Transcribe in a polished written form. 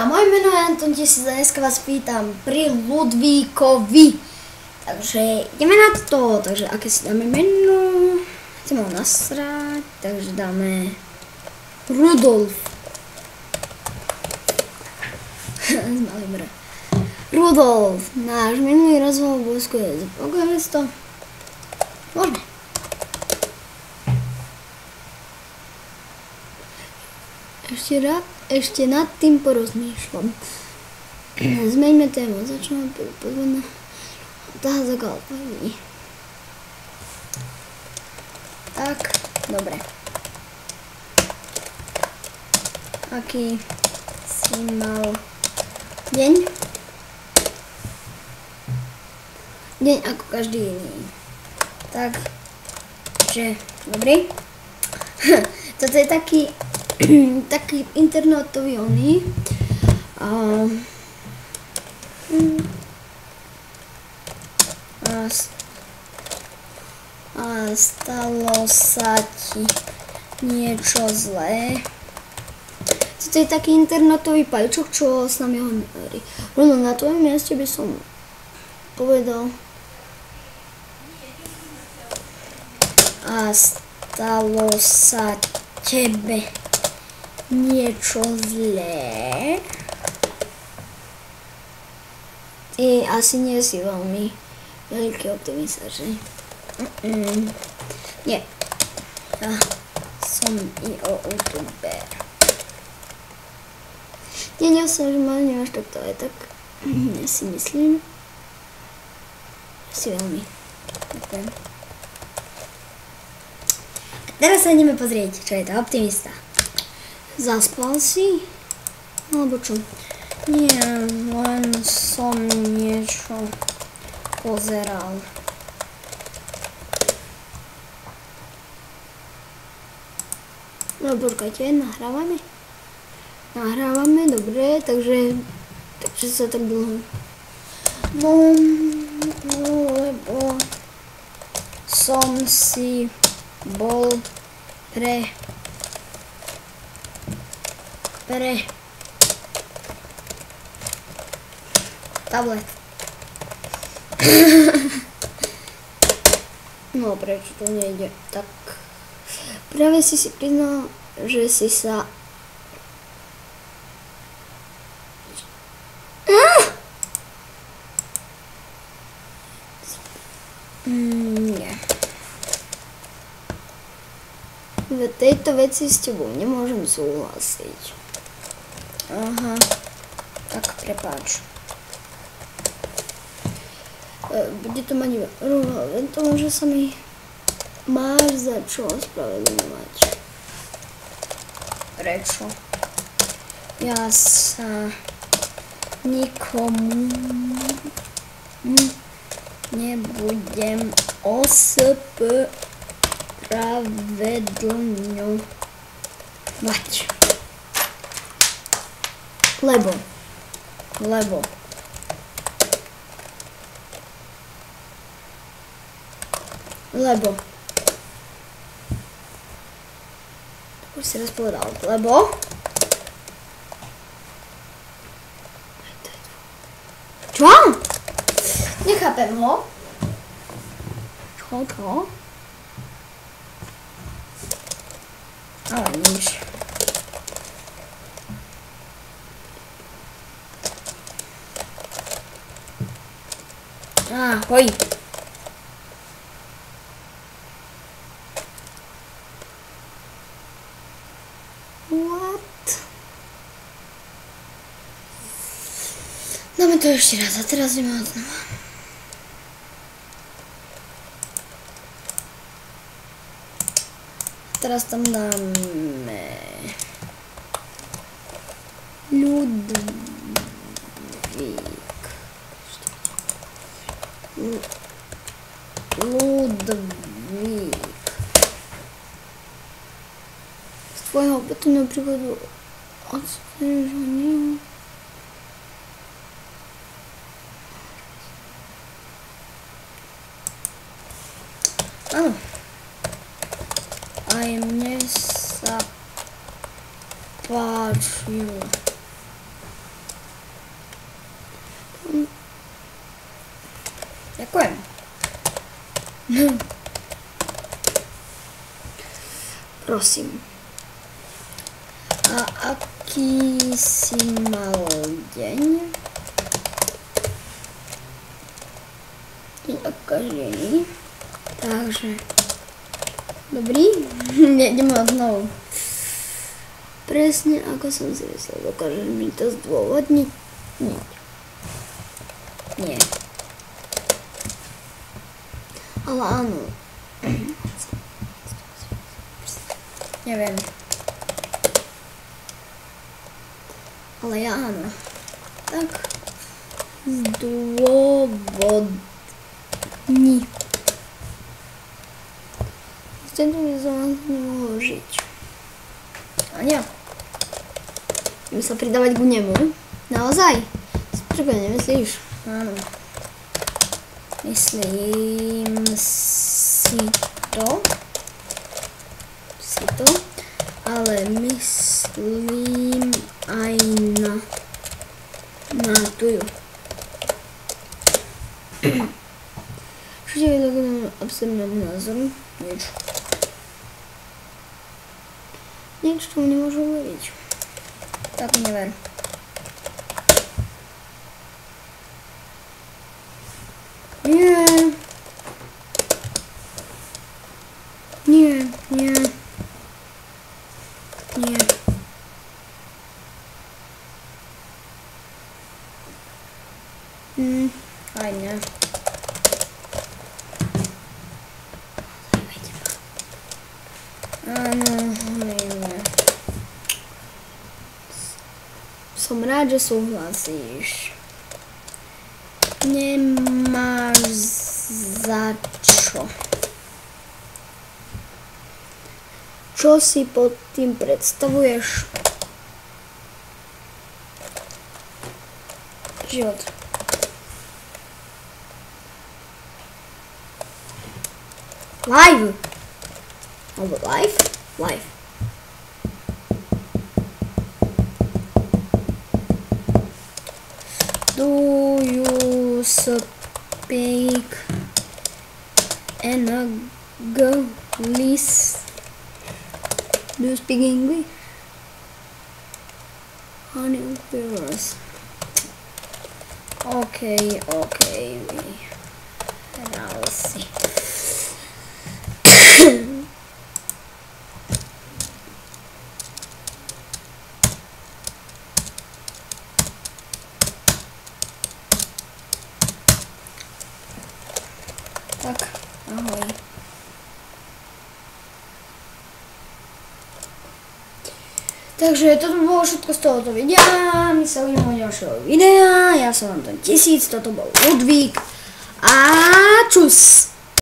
Moje meno je Anton, a dneska vás pýtam pri Ludvíkovi. Takže ideme na to. Takže aké si dáme meno? Chcem ho nasrať, takže dáme Rudolf. Rudolf, náš minulý rozhovor v Bosku je zapokojíme si to. Môžeme. Ešte nad tým porozmýšľam. Zmeňme tému, začneme pozvať na otázok a odpovedí. Tak, dobre. Aký si mal deň? Deň ako každý iný. Takže, dobrý. Toto je taký internetový oný. A stalo sa ti niečo zlé. Toto je taký internetový pajčok, čo s nami hovorí. Rovno na tvojom mieste by som povedal. A stalo sa tebe niečo zlé? Ty asi nie si veľmi veľký optimista, že? Nie. Ja som youtuber. Nie som, že ma nemáš takto aj tak. Ja si myslím. Si veľmi. Ďakujem. A teraz sa ideme pozrieť, čo je to optimista. Zaspal si? Alebo čo? Nie, len som niečo pozeral. No počkajte, nahrávame? Nahrávame, dobre, takže sa tak dlho. No, lebo som si bol pre tablet. No, prečo to nejde? Tak práve si priznal, že si sa nie. V tejto veci s tebou nemôžem súhlasiť. Aha, tak prepáč. Bude to mať len tomu, že sa mi máš za čo ospravedlňovať. Prečo? Ja sa nikomu nebudem ospravedlňovať. Lebo už si raz povedal, čo? Nechápem ho. Čo? Ale nič. Ahoj. What? Dáme to ešte raz a teraz ideme odnova. Teraz tam dáme Ludvík. Z tvojho opätovného príkladu odstreženia. Áno. Aj mne sa páčilo. Prosím. A aký si mal deň? Okažený. Takže. Dobrý? Ideme znovu. Presne ako som si myslel. Dokážeš mi to zdôvodniť? Nie. Nie. Ale áno. Neviem. Ale ja áno. Tak. Zdôvodni. Tento by som vás nemohol žiť. A nie. Idem sa pridávať k nemu. Naozaj? Prečo nemyslíš? Áno. Myslím si to. Ale myslím aj na tuju. Čo je takým absurdným názorom? Nič. Nič, tomu nemôžu uveriť. Tak never. Nie. Nie, nie. Nie. Aj nie. Áno, nie. Som rád, že súhlasíš. Nemáš za čo. Čo si pod tým predstavuješ? Život. Live. Alebo live? Live. Do you speak English? Do you speak English? Honey viewers. Okay. I'll see. Tak, ahoj. Takže toto bolo všetko z tohoto videa. My sa uvidíme u ďalšieho videa. Ja som Anton 1000, toto bol Ludvík. A čus!